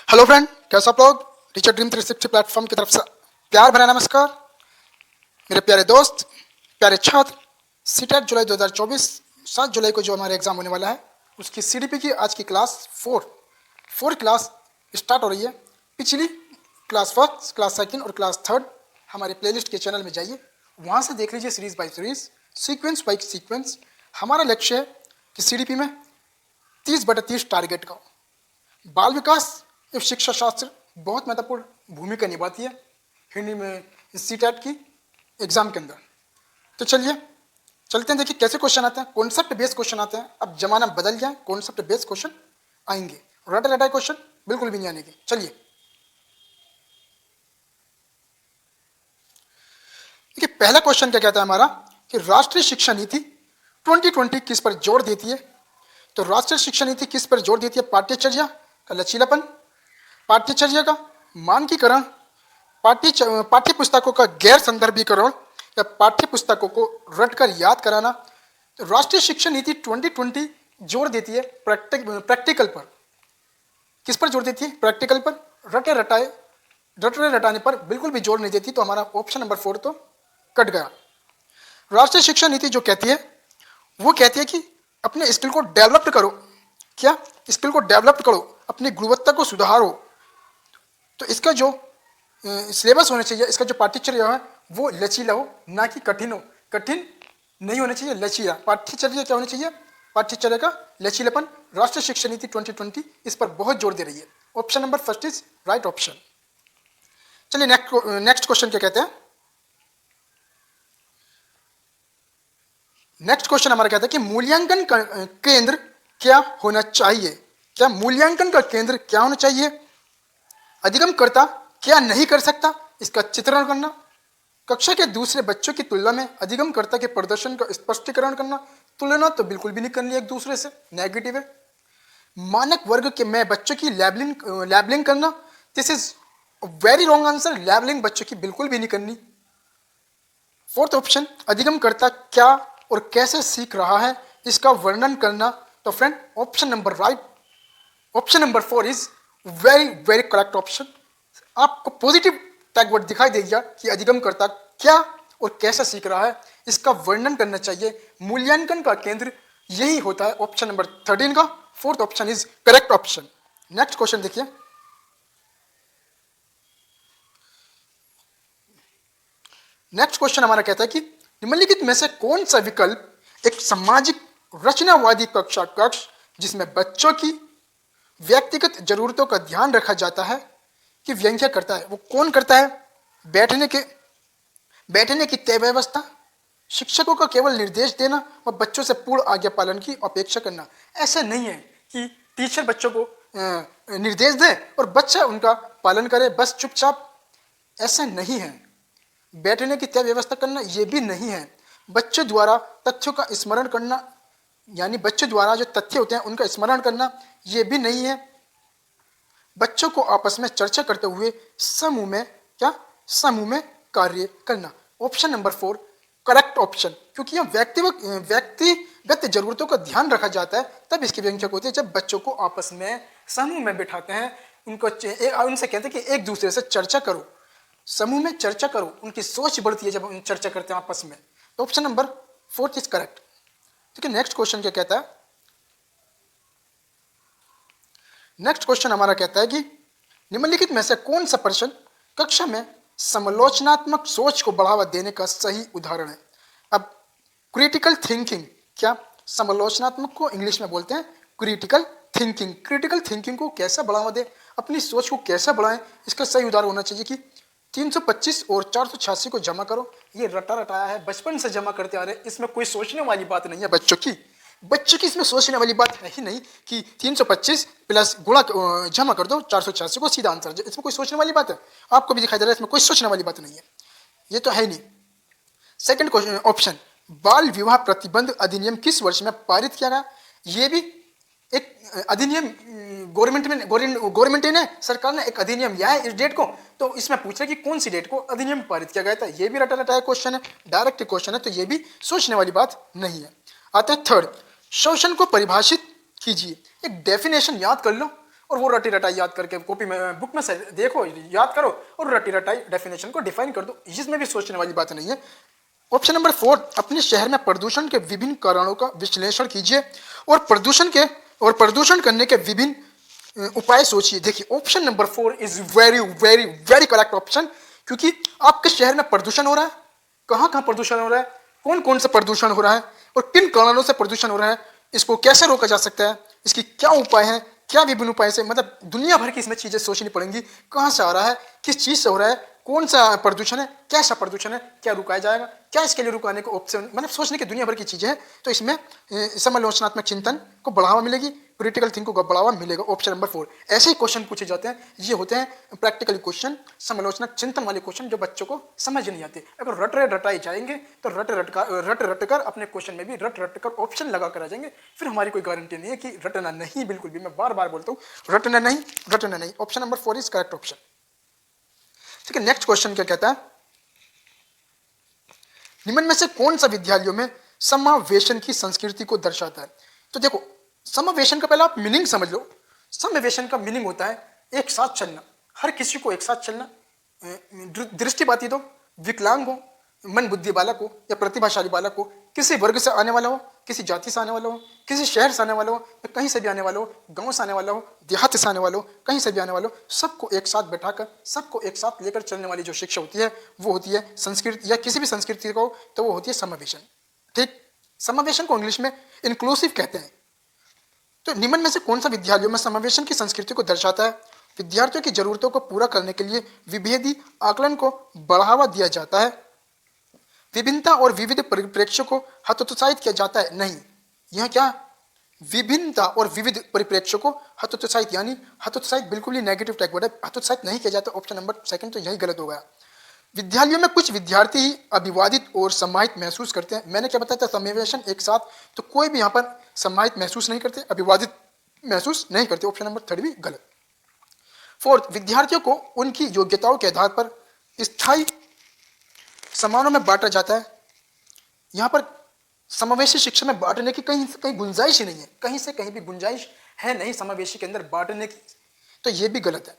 Hello friend, कैसे आप लोग। टीचर ड्रीम 360 प्लेटफॉर्म की तरफ से प्यार भरा नमस्कार। मेरे प्यारे दोस्त, प्यारे छात्र, सीटेट जुलाई 2024 7 जुलाई को जो हमारा एग्जाम होने वाला है उसकी सीडीपी की आज की क्लास 4 क्लास स्टार्ट हो रही है। पिछली क्लास फर्स्ट, क्लास सेकंड और क्लास थर्ड हमारे प्लेलिस्ट के चैनल में जाइए, वहाँ से देख लीजिए series by series, sequence by sequence. हमारा लक्ष्य है कि सीडीपी में 30/30 टारगेट का। बाल विकास एवं शिक्षा शास्त्र बहुत महत्वपूर्ण भूमिका निभाती है हिंदी में सीटेट की एग्जाम के अंदर। तो चलिए चलते हैं, देखिए कैसे क्वेश्चन आते हैं। कॉन्सेप्ट बेस्ड क्वेश्चन आते हैं। अब जमाना बदल गया, कॉन्सेप्ट बेस्ड क्वेश्चन आएंगे, रटा रटाए क्वेश्चन बिल्कुल भी नहीं आएंगे। चलिए देखिए पहला क्वेश्चन क्या कहता है हमारा कि राष्ट्रीय शिक्षा नीति 2020 किस पर जोर देती है। तो राष्ट्रीय शिक्षा नीति किस पर जोर देती है? पाठ्यचर्या का लचीलापन, पाठ्यचर्या का मानकीकरण, पाठ्य पुस्तकों का गैर संदर्भीकरण या पाठ्य पुस्तकों को रटकर याद कराना। तो राष्ट्रीय शिक्षा नीति 2020 जोर देती है प्रैक्टिकल पर। किस पर जोर देती है? प्रैक्टिकल पर। रटे रटाने पर बिल्कुल भी जोर नहीं देती। तो हमारा ऑप्शन नंबर 4 तो कट गया। राष्ट्रीय शिक्षा नीति जो कहती है वो कहती है कि अपने स्किल को डेवलप करो। क्या? स्किल को डेवलप करो, अपनी गुणवत्ता को सुधारो। तो इसका जो सिलेबस होना चाहिए, इसका जो पाठ्यचर्या है वो लचीला हो, ना कि कठिन हो। कठिन नहीं होना चाहिए, लचीला। पाठ्यचर्या क्या होनी चाहिए? पाठ्यचर्या का लचीलापन। राष्ट्रीय शिक्षा नीति 2020 इस पर बहुत जोर दे रही है। Option number first is right option. चलिए नेक्स्ट क्वेश्चन क्या कहते हैं। नेक्स्ट क्वेश्चन हमारा कहता है कि मूल्यांकन का केंद्र क्या होना चाहिए। क्या मूल्यांकन का केंद्र क्या होना चाहिए? अधिगमकर्ता क्या नहीं कर सकता, इसका चित्रण करना। कक्षा के दूसरे बच्चों की तुलना में अधिगमकर्ता के प्रदर्शन का स्पष्टीकरण करना। तुलना तो बिल्कुल भी नहीं करनी एक दूसरे से, नेगेटिव है। मानक वर्ग के में बच्चों की लैबलिंग करना, this is very wrong answer. Labelling बच्चों की बिल्कुल भी नहीं करनी। फोर्थ ऑप्शन, अधिगमकर्ता क्या और कैसे सीख रहा है इसका वर्णन करना। तो friend option number 4 is very very correct option. आपको पॉजिटिव टैगवर्ड दिखाई देगा कि अधिगमकर्ता क्या और कैसे सीख रहा है इसका वर्णन करना चाहिए। मूल्यांकन का केंद्र यही होता है। ऑप्शन नंबर 13 का fourth option is correct option. Next question देखिए। नेक्स्ट क्वेश्चन हमारा कहता है कि निम्नलिखित में से कौन सा विकल्प एक सामाजिक रचनावादी कक्ष जिसमें बच्चों की व्यक्तिगत जरूरतों का ध्यान रखा जाता है कि व्याख्या करता है। वो कौन करता है? बैठने की तय व्यवस्था, शिक्षकों का केवल निर्देश देना और बच्चों से पूर्ण आज्ञा पालन की अपेक्षा करना। ऐसा नहीं है कि टीचर बच्चों को निर्देश दे और बच्चा उनका पालन करे बस चुपचाप। ऐसा नहीं है। बैठने की तय व्यवस्था करना ये भी नहीं है। बच्चों द्वारा तथ्यों का स्मरण करना, यानी बच्चों द्वारा जो तथ्य होते हैं उनका स्मरण करना ये भी नहीं है। बच्चों को आपस में चर्चा करते हुए समूह में कार्य करना। ऑप्शन नंबर 4 करेक्ट ऑप्शन, क्योंकि यह व्यक्तिगत जरूरतों का ध्यान रखा जाता है तब इसकी व्याख्या होती है जब बच्चों को आपस में समूह में बिठाते हैं, उनसे कहते हैं कि एक दूसरे से चर्चा करो, समूह में चर्चा करो, उनकी सोच बढ़ती है जब चर्चा करते हैं आपस में। तो ऑप्शन नंबर 4 इज करेक्ट। ठीक है, नेक्स्ट क्वेश्चन क्या कहता है। नेक्स्ट क्वेश्चन हमारा कहता है कि निम्नलिखित में से कौन सा प्रश्न कक्षा में समालोचनात्मक सोच को बढ़ावा देने का सही उदाहरण है। अब क्रिटिकल थिंकिंग, क्या समालोचनात्मक को इंग्लिश में बोलते हैं क्रिटिकल थिंकिंग। क्रिटिकल थिंकिंग को कैसे बढ़ावा दे, अपनी सोच को कैसे बढ़ाएं, इसका सही उदाहरण होना चाहिए कि 325 और 486 को जमा करो। ये रटा रटाया है, बचपन से जमा करते आ रहे हैं, इसमें कोई सोचने वाली बात नहीं है। बच्चों की इसमें सोचने वाली बात है ही नहीं कि 325 प्लस गुणा जमा कर दो 486 को, सीधा आंसर। इसमें कोई सोचने वाली बात है? आपको भी दिखाई दे रहा है इसमें कोई सोचने वाली बात नहीं है, ये तो है ही नहीं। सेकंड क्वेश्चन ऑप्शन, बाल विवाह प्रतिबंध अधिनियम किस वर्ष में पारित किया गया। ये भी एक अधिनियम गवर्नमेंट ने, सरकार ने एक अधिनियम लिया है इस डेट को। तो इसमें पूछ रहे कि कौन सी डेट को अधिनियम पारित किया गया था। ये भी रटा रटाया क्वेश्चन है, डायरेक्ट क्वेश्चन है, तो ये भी सोचने वाली बात नहीं है। आते हैं थर्ड, शोषण को परिभाषित कीजिए। एक डेफिनेशन याद कर लो और वो रटी रटाई याद करके कॉपी में बुक में से देखो, याद करो और रटी रटाई डेफिनेशन को डिफाइन कर दो, इसमें भी सोचने वाली बात नहीं है। ऑप्शन नंबर 4, अपने शहर में प्रदूषण के विभिन्न कारणों का विश्लेषण कीजिए और प्रदूषण करने के विभिन्न उपाय सोचिए। देखिए option number 4 is very very very correct option, क्योंकि आपके शहर में प्रदूषण हो रहा है, कहाँ कहाँ प्रदूषण हो रहा है, कौन कौन सा प्रदूषण हो रहा है और किन कारणों से प्रदूषण हो रहा है, इसको कैसे रोका जा सकता है, इसकी क्या उपाय है, क्या विभिन्न उपाय से, मतलब दुनिया भर की इसमें चीजें सोचनी पड़ेंगी, कहाँ से आ रहा है, किस चीज से हो रहा है, कौन सा प्रदूषण है, कैसा प्रदूषण है, क्या रुकाया जाएगा, क्या इसके लिए रुकाने को ऑप्शन, मतलब सोचने की दुनिया भर की चीजें हैं। तो इसमें समालोचनात्मक चिंतन को बढ़ावा मिलेगी, क्रिटिकल थिंकिंग को बढ़ावा मिलेगा। ऑप्शन नंबर 4 ऐसे ही क्वेश्चन पूछे जाते हैं, ये होते हैं प्रैक्टिकल क्वेश्चन, समालोचनात्मक चिंतन वाले क्वेश्चन जो बच्चों को समझ नहीं आते। अगर रटाई जाएंगे तो रट कर अपने क्वेश्चन में भी रट कर ऑप्शन लगा कर आ जाएंगे, फिर हमारी कोई गारंटी नहीं है कि रटना नहीं, बिल्कुल भी, मैं बार बार बोलता हूँ रटना नहीं। Option number 4 is correct option. ठीक है, नेक्स्ट क्वेश्चन क्या कहता है, निम्न में से कौन सा विद्यालयों में समावेशन की संस्कृति को दर्शाता है। तो देखो समावेशन का पहले आप मीनिंग समझ लो। समावेशन का मीनिंग होता है एक साथ चलना, हर किसी को एक साथ चलना, दृष्टिबाधित हो, विकलांग हो, मन बुद्धि बालक हो या प्रतिभाशाली बालक हो, किसी वर्ग से आने वाला हो, किसी जाति से आने वाला हो, किसी शहर से आने वाला हो या कहीं से भी आने वाला हो, गांव से आने वाला हो, देहात से आने वाला हो, कहीं से भी आने वाला हो, सबको एक साथ बैठाकर, सबको एक साथ लेकर चलने वाली जो शिक्षा होती है वो होती है संस्कृति, या किसी भी संस्कृति को तो वो होती है समावेशन। ठीक, समावेशन को इंग्लिश में इंक्लूसिव कहते हैं। तो निम्न में से कौन सा विद्यालयों में समावेशन की संस्कृति को दर्शाता है। विद्यार्थियों की जरूरतों को पूरा करने के लिए विभेदी आकलन को बढ़ावा दिया जाता है, विभिन्नता और विविध परिप्रेक्ष्य को हतोत्साहित किया जाता है। नहीं, यह क्या, विभिन्नता और विविध परिप्रेक्ष्य को हतोत्साहित, यानी हतोत्साहित बिल्कुल ही नेगेटिव टैग वर्ड है, हतोत्साहित नहीं किया जाता। ऑप्शन नंबर 2 तो यही गलत हो गया। विद्यालयों में कुछ विद्यार्थी ही अभिवादित और सम्मानित महसूस करते हैं। मैंने क्या बताया था, समावेशन एक साथ, तो कोई भी यहाँ पर सम्मानित महसूस नहीं करते, अभिवादित महसूस नहीं करते। ऑप्शन नंबर 3 भी गलत। 4, विद्यार्थियों को उनकी योग्यताओं के आधार पर स्थायी समानों में बांटा जाता है। यहाँ पर समावेशी शिक्षा में बांटने की कहीं गुंजाइश ही नहीं है, कहीं से कहीं भी गुंजाइश है नहीं समावेशी के अंदर बांटने की, तो ये भी गलत है।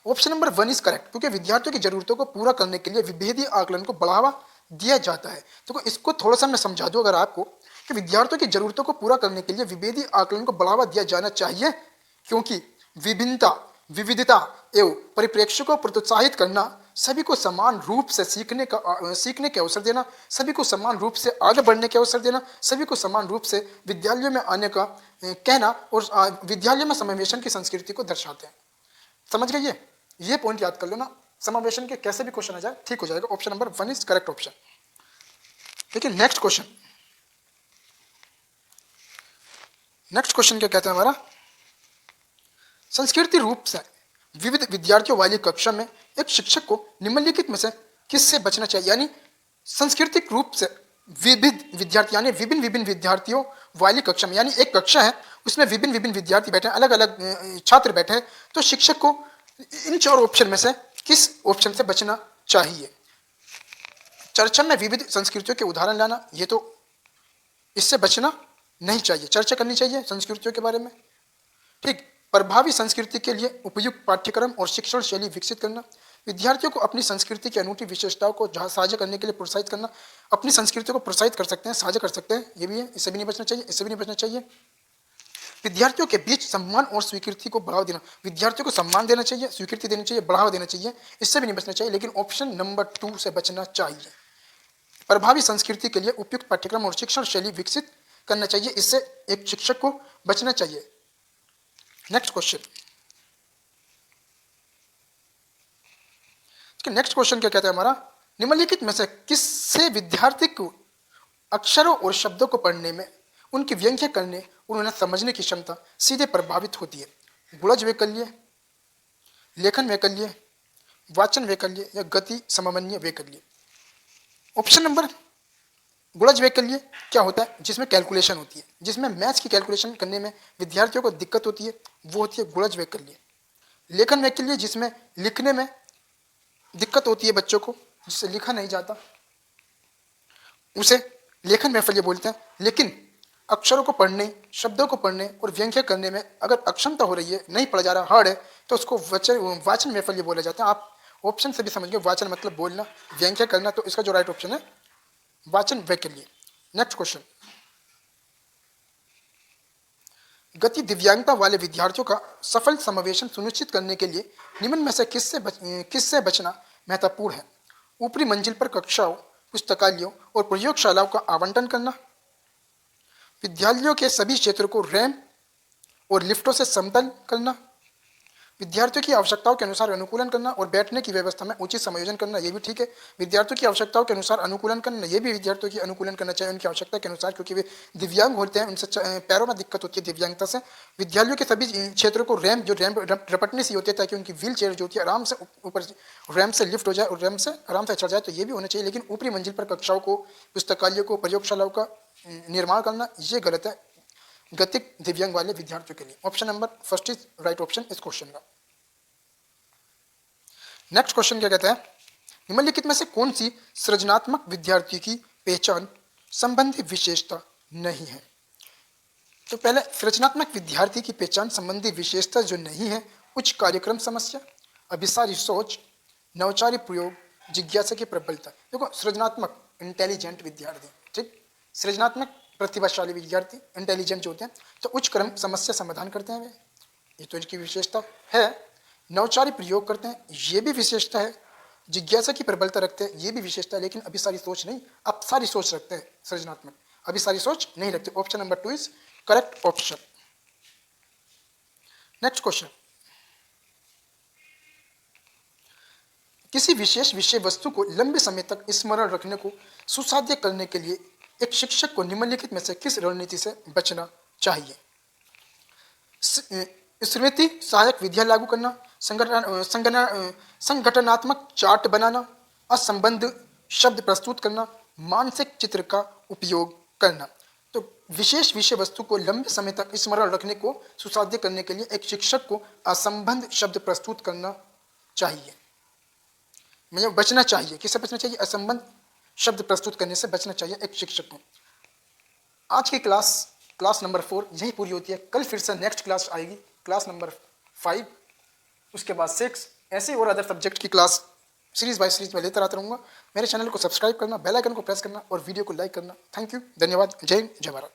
ऑप्शन नंबर 1 इज करेक्ट, क्योंकि विद्यार्थियों की जरूरतों को पूरा करने के लिए विभेदी आकलन को बढ़ावा दिया जाता है। तो इसको थोड़ा सा मैं समझा दूं अगर आपको, कि विद्यार्थियों की जरूरतों को पूरा करने के लिए विभेदी आकलन को बढ़ावा दिया जाना चाहिए, क्योंकि विभिन्नता, विविधता एवं परिप्रेक्ष्य को प्रोत्साहित करना, सभी को समान रूप से सीखने के अवसर देना, सभी को समान रूप से आगे बढ़ने के अवसर देना, सभी को समान रूप से विद्यालयों में आने का कहना, और विद्यालय में समावेशन की संस्कृति को दर्शाते हैं। समझ गए, ये पॉइंट याद कर लो ना, समावेशन के कैसे भी क्वेश्चन आ जाए ठीक हो जाएगा। Option number 1 is correct option. देखिए नेक्स्ट क्वेश्चन क्या कहता है हमारा, संस्कृति रूप से विविध विद्यार्थियों वाली कक्षा में एक शिक्षक को निम्नलिखित में से किससे बचना चाहिए। यानी सांस्कृतिक रूप से विविध विद्यार्थी, यानी विभिन्न विद्यार्थियों वाली कक्षा में, यानी एक कक्षा है उसमें विभिन्न विद्यार्थी बैठे हैं, अलग अलग छात्र बैठे हैं, तो शिक्षक को इन 4 ऑप्शन में से किस ऑप्शन से बचना चाहिए। चर्चा में विविध संस्कृतियों के उदाहरण लाना, ये तो इससे बचना नहीं चाहिए, चर्चा करनी चाहिए संस्कृतियों के बारे में। ठीक, प्रभावी संस्कृति के लिए उपयुक्त पाठ्यक्रम और शिक्षण शैली विकसित करना, विद्यार्थियों को अपनी संस्कृति की अनूठी विशेषताओं को साझा करने के लिए प्रोत्साहित करना, अपनी संस्कृति को प्रोत्साहित कर सकते हैं, साझा कर सकते हैं, ये भी है, इससे भी नहीं बचना चाहिए, इससे भी नहीं बचना चाहिए। विद्यार्थियों के बीच सम्मान और स्वीकृति को बढ़ावा देना, विद्यार्थियों को सम्मान देना चाहिए, स्वीकृति देनी चाहिए, बढ़ावा देना चाहिए, इससे भी नहीं बचना चाहिए, लेकिन ऑप्शन नंबर 2 से बचना चाहिए। प्रभावी संस्कृति के लिए उपयुक्त पाठ्यक्रम और शिक्षण शैली विकसित करना चाहिए, इससे एक शिक्षक को बचना चाहिए। नेक्स्ट क्वेश्चन, नेक्स्ट क्वेश्चन क्या कहता है हमारा, निम्नलिखित में से किससे विद्यार्थी को अक्षरों और शब्दों को पढ़ने में, उनकी व्याख्या करने और उन्हें समझने की क्षमता सीधे प्रभावित होती है। गुणज वैकल्य, लेखन वैकल्य, वाचन वैकल्य या गति समन्वय वैकल्य। ऑप्शन नंबर, गुणज वैकल्य क्या होता है, जिसमें कैलकुलेशन होती है, जिसमें मैथ्स की कैलकुलेशन करने में विद्यार्थियों को दिक्कत होती है, वो होती है गुणज वैकल्य। लेखन वैकल्य, जिसमें लिखने में दिक्कत होती है बच्चों को, जिससे लिखा नहीं जाता, उसे लेखन वैफल्य बोलते हैं। लेकिन अक्षरों को पढ़ने, शब्दों को पढ़ने और व्यांग्य करने में अगर अक्षमता हो रही है, नहीं पढ़ा जा रहा, हार्ड है, तो उसको वाचन वैफल्य बोला जाता है। आप ऑप्शन से भी समझ गए, वाचन मतलब बोलना, व्यांग्य करना, तो इसका जो राइट ऑप्शन है वाचन वैकल्य। नेक्स्ट क्वेश्चन, गति दिव्यांगता वाले विद्यार्थियों का सफल समावेशन सुनिश्चित करने के लिए निम्न में से किससे बचना महत्वपूर्ण है? ऊपरी मंजिल पर कक्षाओं, पुस्तकालयों और प्रयोगशालाओं का आवंटन करना, विद्यालयों के सभी क्षेत्रों को रैंप और लिफ्टों से समतल करना, विद्यार्थियों की आवश्यकताओं के अनुसार अनुकूलन करना और बैठने की व्यवस्था में उचित समायोजन करना, ये भी ठीक है। विद्यार्थियों की आवश्यकताओं के अनुसार अनुकूलन करना, ये भी विद्यार्थियों की अनुकूलन करना चाहिए उनकी आवश्यकता के अनुसार, क्योंकि वे दिव्यांग होते हैं, उनसे पैरों में दिक्कत होती है दिव्यांगता से। विद्यालयों के सभी क्षेत्रों को रैंप रपटने से होती है, ताकि उनकी व्हील चेयर जो होती है आराम से ऊपर रैंप से लिफ्ट हो जाए और रैंप से आराम से चढ़ जाए, तो ये भी होना चाहिए। लेकिन ऊपरी मंजिल पर कक्षाओं को, पुस्तकालयों को, प्रयोगशालाओं का निर्माण करना, ये गलत है गतिक दिव्यांग वाले विद्यार्थियों के लिए। Option number first is right option इस क्वेश्चन का। नेक्स्ट क्वेश्चन क्या कहता है, निम्नलिखित में से कौन सी सृजनात्मक विद्यार्थी की पहचान संबंधी विशेषता नहीं है? तो पहले सृजनात्मक विद्यार्थी की पहचान संबंधी विशेषता जो नहीं है, उच्च कार्यक्रम समस्या, अभिसारी सोच, नवचारी प्रयोग, जिज्ञासा की प्रबलता। देखो सृजनात्मक इंटेलिजेंट विद्यार्थी, ठीक, सृजनात्मक प्रतिभाशाली विद्यार्थी इंटेलिजेंट जो होते हैं, तो उच्च क्रम समस्या समाधान करते हैं वे, ये तो इनकी विशेषता है। नवचारी प्रयोग करते हैं, ये भी विशेषता है। जिज्ञासा की प्रबलता रखते हैं, ये भी विशेषता है। लेकिन अभिसारी सोच नहीं, अपसारी सोच रखते हैं सृजनात्मक, अभिसारी सोच नहीं रखते। Option number 2 is correct option. Next question, किसी विशेष विषय वस्तु को लंबे समय तक स्मरण रखने को सुसाध्य करने के लिए एक शिक्षक को निम्नलिखित में से किस रणनीति से बचना चाहिए? स्मृति सहायक विधियां लागू करना, संगठनात्मक चार्ट बनाना, असंबद्ध शब्द प्रस्तुत करना, मानसिक चित्र का उपयोग करना। तो विशेष विषय वस्तु को लंबे समय तक स्मरण रखने को सुसाध्य करने के लिए एक शिक्षक को असंबद्ध शब्द प्रस्तुत करना चाहिए, मतलब बचना चाहिए। किससे बचना चाहिए? असंबद्ध शब्द प्रस्तुत करने से बचना चाहिए एक शिक्षक को। आज की क्लास नंबर 4 यही पूरी होती है। कल फिर से नेक्स्ट क्लास आएगी, क्लास नंबर 5, उसके बाद 6, ऐसे और अदर सब्जेक्ट की क्लास सीरीज बाय सीरीज में लेकर आता रहूँगा। मेरे चैनल को सब्सक्राइब करना, बेल आइकन को प्रेस करना और वीडियो को लाइक करना। थैंक यू, धन्यवाद। जय हिंद, जय भारत।